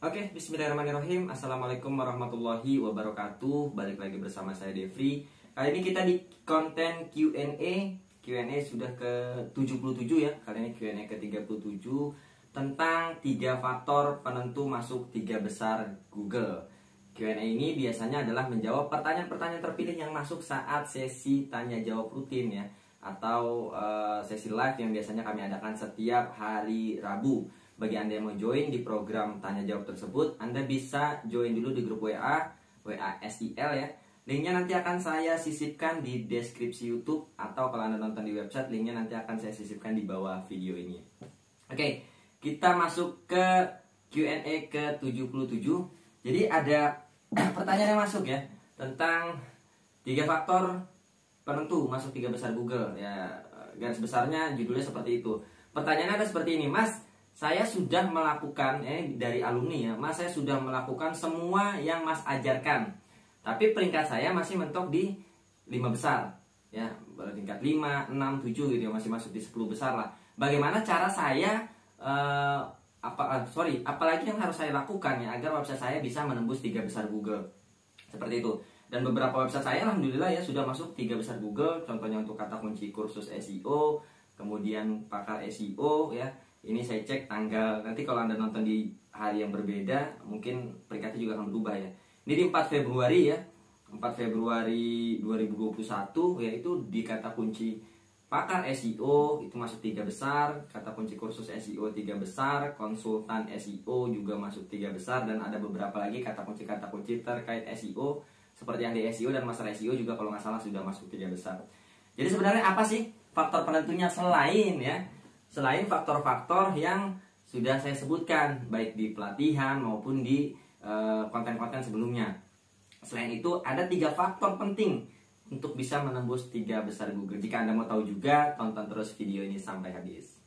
Oke, bismillahirrahmanirrahim. Assalamualaikum warahmatullahi wabarakatuh. Balik lagi bersama saya Devri. Kali ini kita di konten Q&A. Q&A sudah ke-77 ya. Kali ini Q&A ke-37 tentang 3 faktor penentu masuk 3 besar Google. Q&A ini biasanya adalah menjawab pertanyaan-pertanyaan terpilih yang masuk saat sesi tanya jawab rutin ya, atau sesi live yang biasanya kami adakan setiap hari Rabu. Bagi Anda yang mau join di program tanya jawab tersebut, Anda bisa join dulu di grup WA SIL ya. Linknya nanti akan saya sisipkan di deskripsi YouTube, atau kalau Anda nonton di website, linknya nanti akan saya sisipkan di bawah video ini. Oke, kita masuk ke Q&A ke-77. Jadi ada pertanyaan yang masuk ya, tentang 3 faktor penentu masuk 3 besar Google ya. Garis besarnya judulnya seperti itu. Pertanyaannya ada seperti ini, Mas. Saya sudah melakukan, dari alumni ya, Mas, saya sudah melakukan semua yang Mas ajarkan. Tapi peringkat saya masih mentok di 5 besar. Ya, peringkat 5, 6, 7 gitu ya, masih masuk di 10 besar lah. Bagaimana cara saya, apalagi yang harus saya lakukan ya, agar website saya bisa menembus 3 besar Google. Seperti itu. Dan beberapa website saya alhamdulillah ya sudah masuk 3 besar Google. Contohnya untuk kata kunci kursus SEO, kemudian pakar SEO ya. Ini saya cek tanggal, nanti kalau Anda nonton di hari yang berbeda, mungkin peringkatnya juga akan berubah ya. Ini di 4 Februari ya, 4 Februari 2021, yaitu di kata kunci pakar SEO, itu masuk 3 besar, kata kunci kursus SEO 3 besar, konsultan SEO juga masuk 3 besar, dan ada beberapa lagi kata kunci terkait SEO, seperti yang di SEO dan master SEO juga kalau nggak salah sudah masuk 3 besar. Jadi sebenarnya apa sih faktor penentunya selain faktor-faktor yang sudah saya sebutkan, baik di pelatihan maupun di konten-konten sebelumnya. Selain itu, ada 3 faktor penting untuk bisa menembus 3 besar Google. Jika Anda mau tahu juga, tonton terus video ini sampai habis.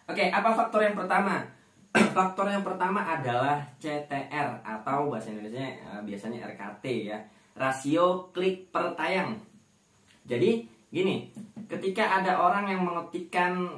Oke, apa faktor yang pertama? Faktor yang pertama adalah CTR, atau bahasa Indonesia biasanya RKT ya, rasio klik per tayang. Jadi gini, ketika ada orang yang mengetikkan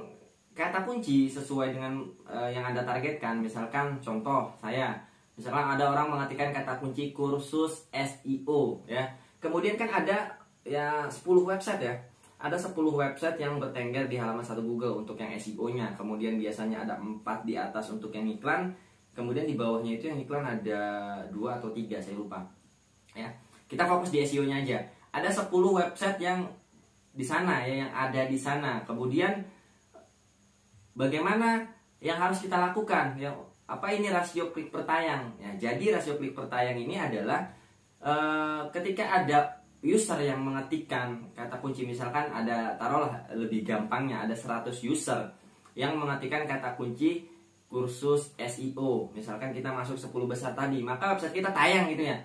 kata kunci sesuai dengan yang Anda targetkan, misalkan contoh saya, misalkan ada orang mengetikkan kata kunci kursus SEO ya. Kemudian kan ada ya 10 website ya. Ada 10 website yang bertengger di halaman 1 Google untuk yang SEO-nya. Kemudian biasanya ada 4 di atas untuk yang iklan. Kemudian di bawahnya itu yang iklan ada 2 atau 3, saya lupa. Ya. Kita fokus di SEO-nya aja. Ada 10 website yang di sana ya, yang ada di sana. Kemudian bagaimana yang harus kita lakukan ya, apa ini rasio klik per tayang ya. Jadi rasio klik per tayang ini adalah ketika ada user yang mengetikkan kata kunci, misalkan ada, taruhlah lebih gampangnya, ada 100 user yang mengetikkan kata kunci kursus SEO, misalkan kita masuk 10 besar tadi, maka website kita tayang gitu ya.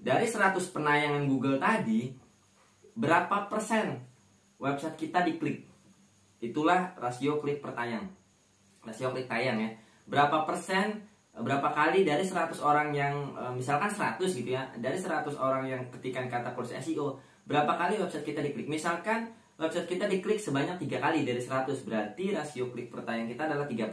Dari 100 penayangan Google tadi, berapa persen website kita diklik? Itulah rasio klik per tayang. Rasio klik tayang ya. Berapa persen, berapa kali dari 100 orang yang, misalkan 100 gitu ya, dari 100 orang yang ketikan kata kursus SEO, berapa kali website kita diklik? Misalkan website kita diklik sebanyak 3 kali dari 100, berarti rasio klik per tayang kita adalah 3%.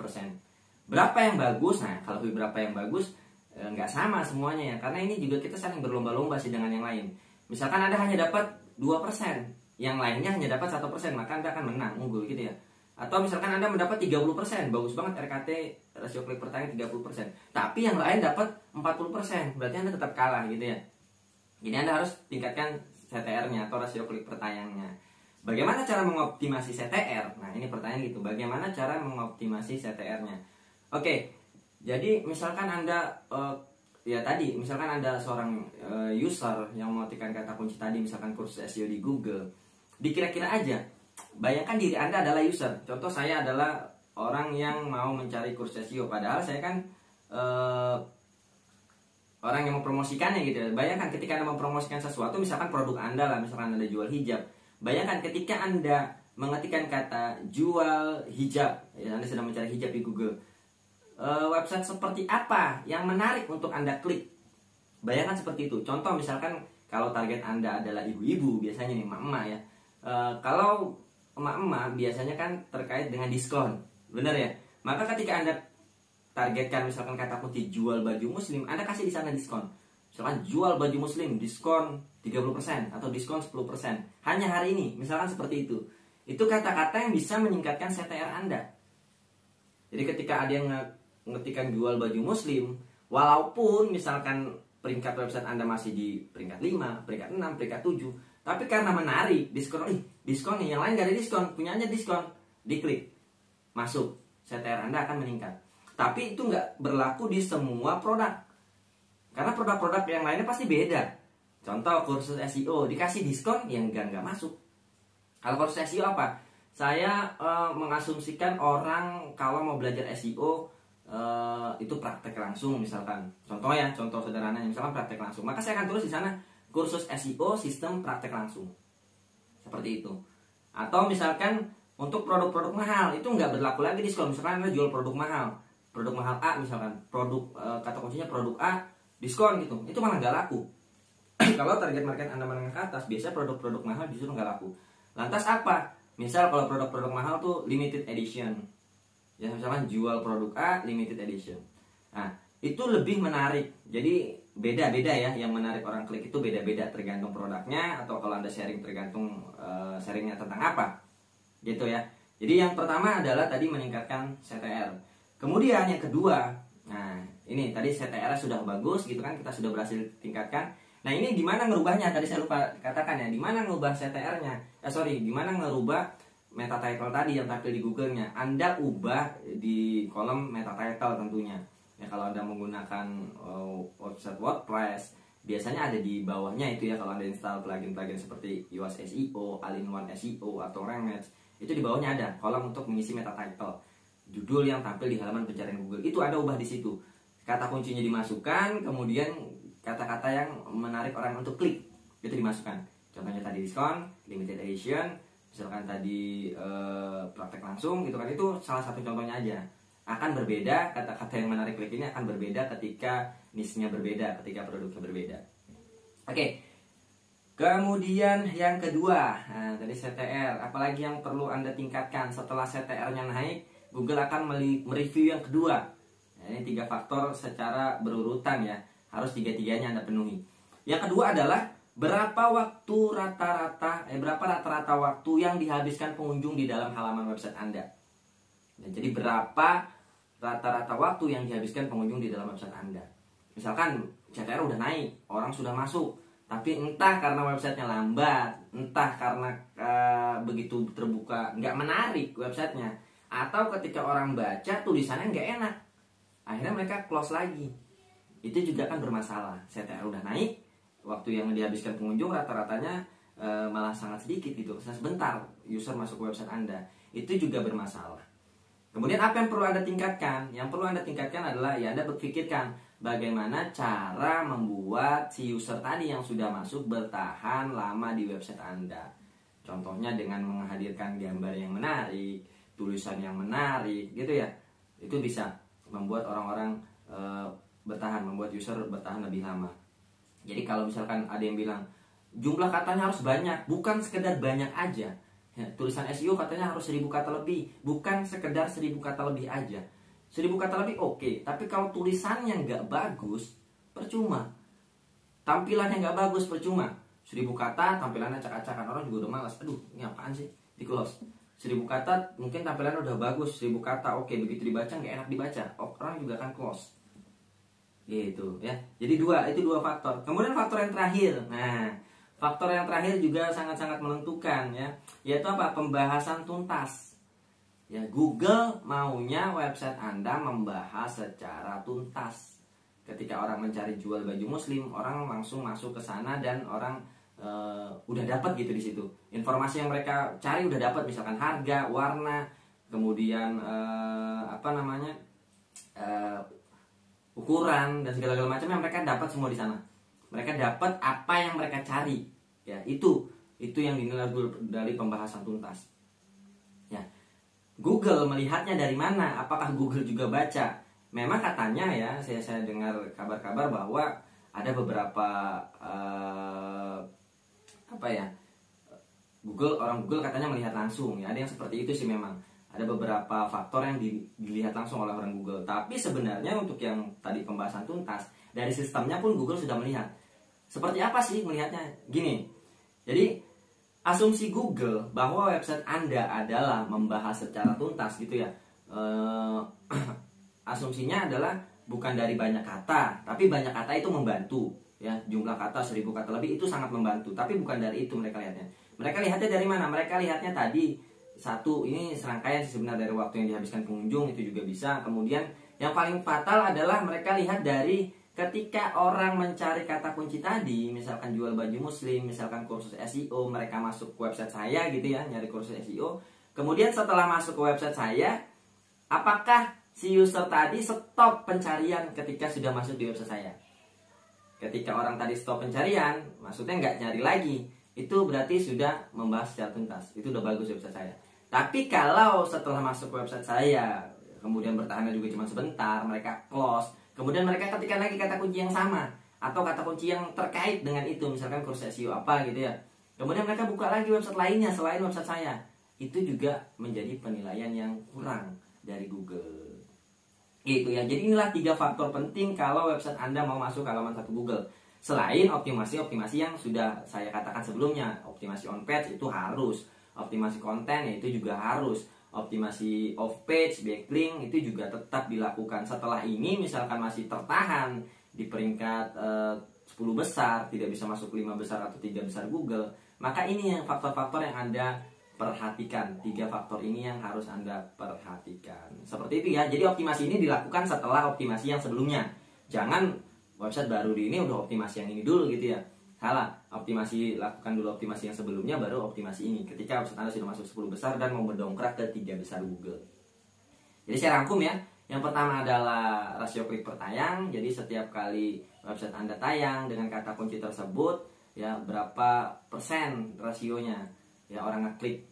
Berapa yang bagus? Nah, kalau berapa yang bagus, nggak sama semuanya ya, karena ini juga kita saling berlomba-lomba sih dengan yang lain. Misalkan Anda hanya dapat 2%, yang lainnya hanya dapat 1%, maka Anda akan menang, unggul gitu ya. Atau misalkan Anda mendapat 30%, bagus banget RKT, rasio klik per tayang 30%. Tapi yang lain dapat 40%, berarti Anda tetap kalah gitu ya. Jadi Anda harus tingkatkan CTR-nya atau rasio klik per tayangnya. Bagaimana cara mengoptimasi CTR? Nah, ini pertanyaan gitu. Bagaimana cara mengoptimasi CTR-nya? Oke. Jadi misalkan Anda ya tadi, misalkan ada seorang user yang mengetikkan kata kunci tadi, misalkan kursus SEO di Google, dikira-kira aja, bayangkan diri Anda adalah user. Contoh, saya adalah orang yang mau mencari kursus SEO, padahal saya kan orang yang mempromosikannya gitu ya. Bayangkan ketika Anda mempromosikan sesuatu, misalkan produk Anda lah, misalkan Anda jual hijab. Bayangkan ketika Anda mengetikkan kata jual hijab ya, Anda sedang mencari hijab di Google, website seperti apa yang menarik untuk Anda klik? Bayangkan seperti itu. Contoh misalkan kalau target Anda adalah ibu-ibu, biasanya nih emak-emak ya. Kalau emak-emak biasanya kan terkait dengan diskon, benar ya? Maka ketika Anda targetkan misalkan kata kunci jual baju muslim, Anda kasih di sana diskon. Misalkan jual baju muslim diskon 30% atau diskon 10% hanya hari ini, misalkan seperti itu. Itu kata-kata yang bisa meningkatkan CTR Anda. Jadi ketika ada yang ngetikkan jual baju muslim, walaupun misalkan peringkat website Anda masih di peringkat 5, peringkat 6, peringkat 7, tapi karena menarik, diskon nih, yang lain gak ada diskon, punya aja diskon, diklik, masuk, CTR Anda akan meningkat. Tapi itu nggak berlaku di semua produk, karena produk-produk yang lainnya pasti beda. Contoh kursus SEO, dikasih diskon, yang nggak masuk. Kalau kursus SEO apa? Saya mengasumsikan orang kalau mau belajar SEO itu praktek langsung misalkan. Contoh sederhananya misalkan praktek langsung. Maka saya akan tulis di sana kursus SEO sistem praktek langsung. Seperti itu. Atau misalkan untuk produk-produk mahal itu nggak berlaku lagi diskon. Misalkan Anda jual produk mahal A misalkan, kata kuncinya produk A diskon gitu, itu malah nggak laku. Kalau target market Anda menengah ke atas, biasanya produk-produk mahal justru nggak laku. Lantas apa? Misal kalau produk-produk mahal tuh limited edition, ya misalkan jual produk A limited edition. Nah itu lebih menarik. Jadi beda-beda ya, yang menarik orang klik itu beda-beda tergantung produknya, atau kalau Anda sharing tergantung sharingnya tentang apa, gitu ya. Jadi yang pertama adalah tadi meningkatkan CTR. Kemudian yang kedua, nah ini tadi CTR sudah bagus gitu kan, kita sudah berhasil tingkatkan. Nah ini gimana ngerubahnya? Tadi saya lupa katakan ya, gimana ngerubah CTR-nya? Gimana ngerubah meta title tadi yang tampil di Google-nya? Anda ubah di kolom meta title tentunya. Ya kalau Anda menggunakan website WordPress, biasanya ada di bawahnya itu ya, kalau Anda install plugin-plugin seperti Yoast SEO, All-in-One SEO atau Remix, itu di bawahnya ada kolom untuk mengisi meta title. Judul yang tampil di halaman pencarian Google itu Anda ubah di situ. Kata kuncinya dimasukkan, kemudian kata-kata yang menarik orang untuk klik itu dimasukkan. Contohnya tadi diskon, limited edition, misalkan tadi praktek langsung gitu kan, itu salah satu contohnya aja. Akan berbeda, kata-kata yang menarik klik ini akan berbeda ketika niche-nya berbeda, ketika produknya berbeda. Oke. Kemudian yang kedua, nah, tadi CTR, apalagi yang perlu Anda tingkatkan setelah CTR-nya naik, Google akan mereview yang kedua. Nah, ini 3 faktor secara berurutan ya, harus 3-tiganya Anda penuhi. Yang kedua adalah berapa rata-rata waktu yang dihabiskan pengunjung di dalam halaman website Anda. Nah, jadi berapa rata-rata waktu yang dihabiskan pengunjung di dalam website Anda. Misalkan CTR udah naik, orang sudah masuk, tapi entah karena websitenya lambat, entah karena begitu terbuka nggak menarik websitenya, atau ketika orang baca tulisannya nggak enak, akhirnya mereka close lagi. Itu juga kan bermasalah. CTR udah naik, waktu yang dihabiskan pengunjung rata-ratanya malah sangat sedikit gitu, sebentar user masuk website Anda, itu juga bermasalah. Kemudian apa yang perlu Anda tingkatkan? Yang perlu Anda tingkatkan adalah ya Anda berpikirkan bagaimana cara membuat si user tadi yang sudah masuk bertahan lama di website Anda. Contohnya dengan menghadirkan gambar yang menarik, tulisan yang menarik gitu ya. Itu bisa membuat orang-orang bertahan, membuat user bertahan lebih lama. Jadi kalau misalkan ada yang bilang jumlah katanya harus banyak, bukan sekedar banyak aja ya, tulisan SEO katanya harus 1000 kata lebih, bukan sekedar 1000 kata lebih aja. 1000 kata lebih oke, tapi kalau tulisannya nggak bagus, percuma. Tampilannya nggak bagus, percuma. 1000 kata, tampilannya acak-acakan, orang juga udah malas. Aduh, ini apaan sih? Di close. 1000 kata, mungkin tampilannya udah bagus. 1000 kata, oke, begitu dibaca nggak enak dibaca, orang juga akan close. Gitu ya. Jadi itu dua faktor. Kemudian faktor yang terakhir. Nah, faktor yang terakhir juga sangat-sangat menentukan ya, yaitu apa? Pembahasan tuntas. Ya, Google maunya website Anda membahas secara tuntas. Ketika orang mencari jual baju muslim, orang langsung masuk ke sana dan orang udah dapat gitu di situ. Informasi yang mereka cari udah dapat, misalkan harga, warna, kemudian ukuran dan segala macam yang mereka dapat semua di sana. Mereka dapat apa yang mereka cari. Ya, itu yang dinilai dari pembahasan tuntas. Ya. Google melihatnya dari mana? Apakah Google juga baca? Memang katanya ya, saya dengar kabar-kabar bahwa ada beberapa orang Google katanya melihat langsung ya, ada yang seperti itu sih memang. ada beberapa faktor yang dilihat langsung oleh orang Google. Tapi sebenarnya untuk yang tadi pembahasan tuntas, dari sistemnya pun Google sudah melihat. Seperti apa sih melihatnya? Gini, jadi asumsi Google bahwa website Anda adalah membahas secara tuntas gitu ya. Asumsinya adalah bukan dari banyak kata, tapi banyak kata itu membantu. Ya, jumlah kata 1000 kata lebih itu sangat membantu. Tapi bukan dari itu mereka lihatnya. Mereka lihatnya dari mana? Mereka lihatnya tadi satu, ini serangkaian sebenarnya dari waktu yang dihabiskan pengunjung, itu juga bisa. Kemudian yang paling fatal adalah mereka lihat dari ketika orang mencari kata kunci tadi, misalkan jual baju muslim, misalkan kursus SEO, mereka masuk ke website saya gitu ya, nyari kursus SEO. Kemudian setelah masuk ke website saya, apakah si user tadi stop pencarian ketika sudah masuk di website saya? Ketika orang tadi stop pencarian, maksudnya nggak nyari lagi, itu berarti sudah membahas secara tuntas. Itu udah bagus website saya. Tapi kalau setelah masuk ke website saya, kemudian bertahannya juga cuma sebentar, mereka close, kemudian mereka ketikkan lagi kata kunci yang sama atau kata kunci yang terkait dengan itu, misalkan kursus SEO apa gitu ya. Kemudian mereka buka lagi website lainnya selain website saya. Itu juga menjadi penilaian yang kurang dari Google. Gitu ya. Jadi inilah 3 faktor penting kalau website Anda mau masuk ke halaman 1 Google. Selain optimasi-optimasi yang sudah saya katakan sebelumnya, optimasi on page itu harus, optimasi konten itu juga harus, optimasi off page, backlink itu juga tetap dilakukan. Setelah ini misalkan masih tertahan di peringkat 10 besar, tidak bisa masuk 5 besar atau 3 besar Google, maka ini yang faktor-faktor yang Anda perhatikan. 3 faktor ini yang harus Anda perhatikan. Seperti itu ya. Jadi optimasi ini dilakukan setelah optimasi yang sebelumnya. Jangan website baru di ini udah optimasi yang ini dulu gitu ya. Salah. Optimasi, lakukan dulu optimasi yang sebelumnya baru optimasi ini. Ketika website Anda sudah masuk 10 besar dan mau mendongkrak ke 3 besar Google. Jadi saya rangkum ya. Yang pertama adalah rasio klik per tayang. Jadi setiap kali website Anda tayang dengan kata kunci tersebut, ya berapa persen rasionya ya orang ngeklik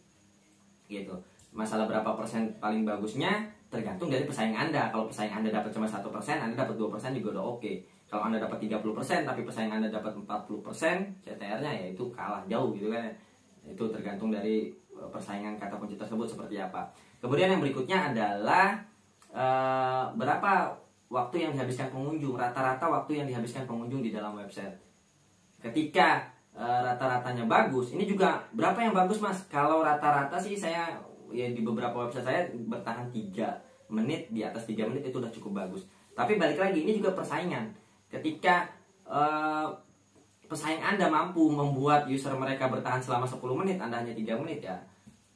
gitu. Masalah berapa persen paling bagusnya tergantung dari pesaing Anda. Kalau pesaing Anda dapat cuma 1%, Anda dapat 2% juga udah oke. Kalau Anda dapat 30% tapi pesaing Anda dapat 40%, CTR-nya ya itu kalah jauh gitu kan. Itu tergantung dari persaingan kata kunci tersebut seperti apa. Kemudian yang berikutnya adalah berapa waktu yang dihabiskan pengunjung, rata-rata waktu yang dihabiskan pengunjung di dalam website. Ketika rata-ratanya bagus, ini juga berapa yang bagus mas? Kalau rata-rata sih saya ya di beberapa website saya bertahan 3 menit, di atas 3 menit itu udah cukup bagus. Tapi balik lagi, ini juga persaingan. Ketika pesaing Anda mampu membuat user mereka bertahan selama 10 menit, Anda hanya 3 menit ya,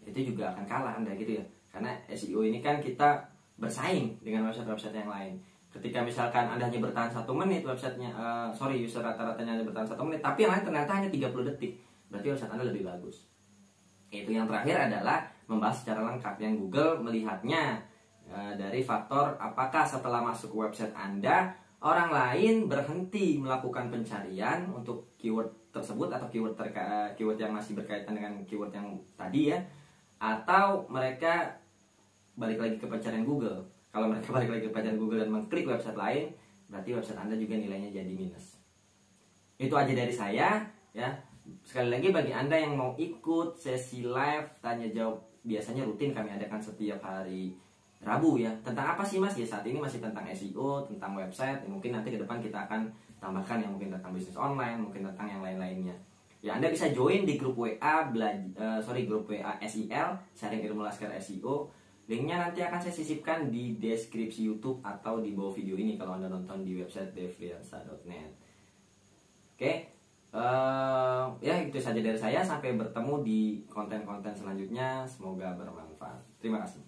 itu juga akan kalah Anda gitu ya. Karena SEO ini kan kita bersaing dengan website-website yang lain. Ketika misalkan Anda hanya bertahan 1 menit, websitenya user rata-ratanya hanya bertahan 1 menit, tapi yang lain ternyata hanya 30 detik, berarti website Anda lebih bagus. Itu yang terakhir adalah membahas secara lengkap yang Google melihatnya dari faktor apakah setelah masuk ke website Anda, orang lain berhenti melakukan pencarian untuk keyword tersebut atau keyword yang masih berkaitan dengan keyword yang tadi ya, atau mereka balik lagi ke pencarian Google. Kalau mereka balik lagi ke pencarian Google dan mengklik website lain, berarti website Anda juga nilainya jadi minus. Itu aja dari saya ya. Sekali lagi bagi Anda yang mau ikut sesi live tanya jawab, biasanya rutin kami adakan setiap hari Rabu ya. Tentang apa sih mas? Ya saat ini masih tentang SEO, tentang website. Ya, mungkin nanti ke depan kita akan tambahkan yang mungkin tentang bisnis online, mungkin tentang yang lain-lainnya. Ya Anda bisa join di grup WA grup WA SEL, sharing ilmu laskar SEO. Linknya nanti akan saya sisipkan di deskripsi YouTube atau di bawah video ini kalau Anda nonton di website devriansa.net. Oke, ya itu saja dari saya. Sampai bertemu di konten-konten selanjutnya. Semoga bermanfaat. Terima kasih.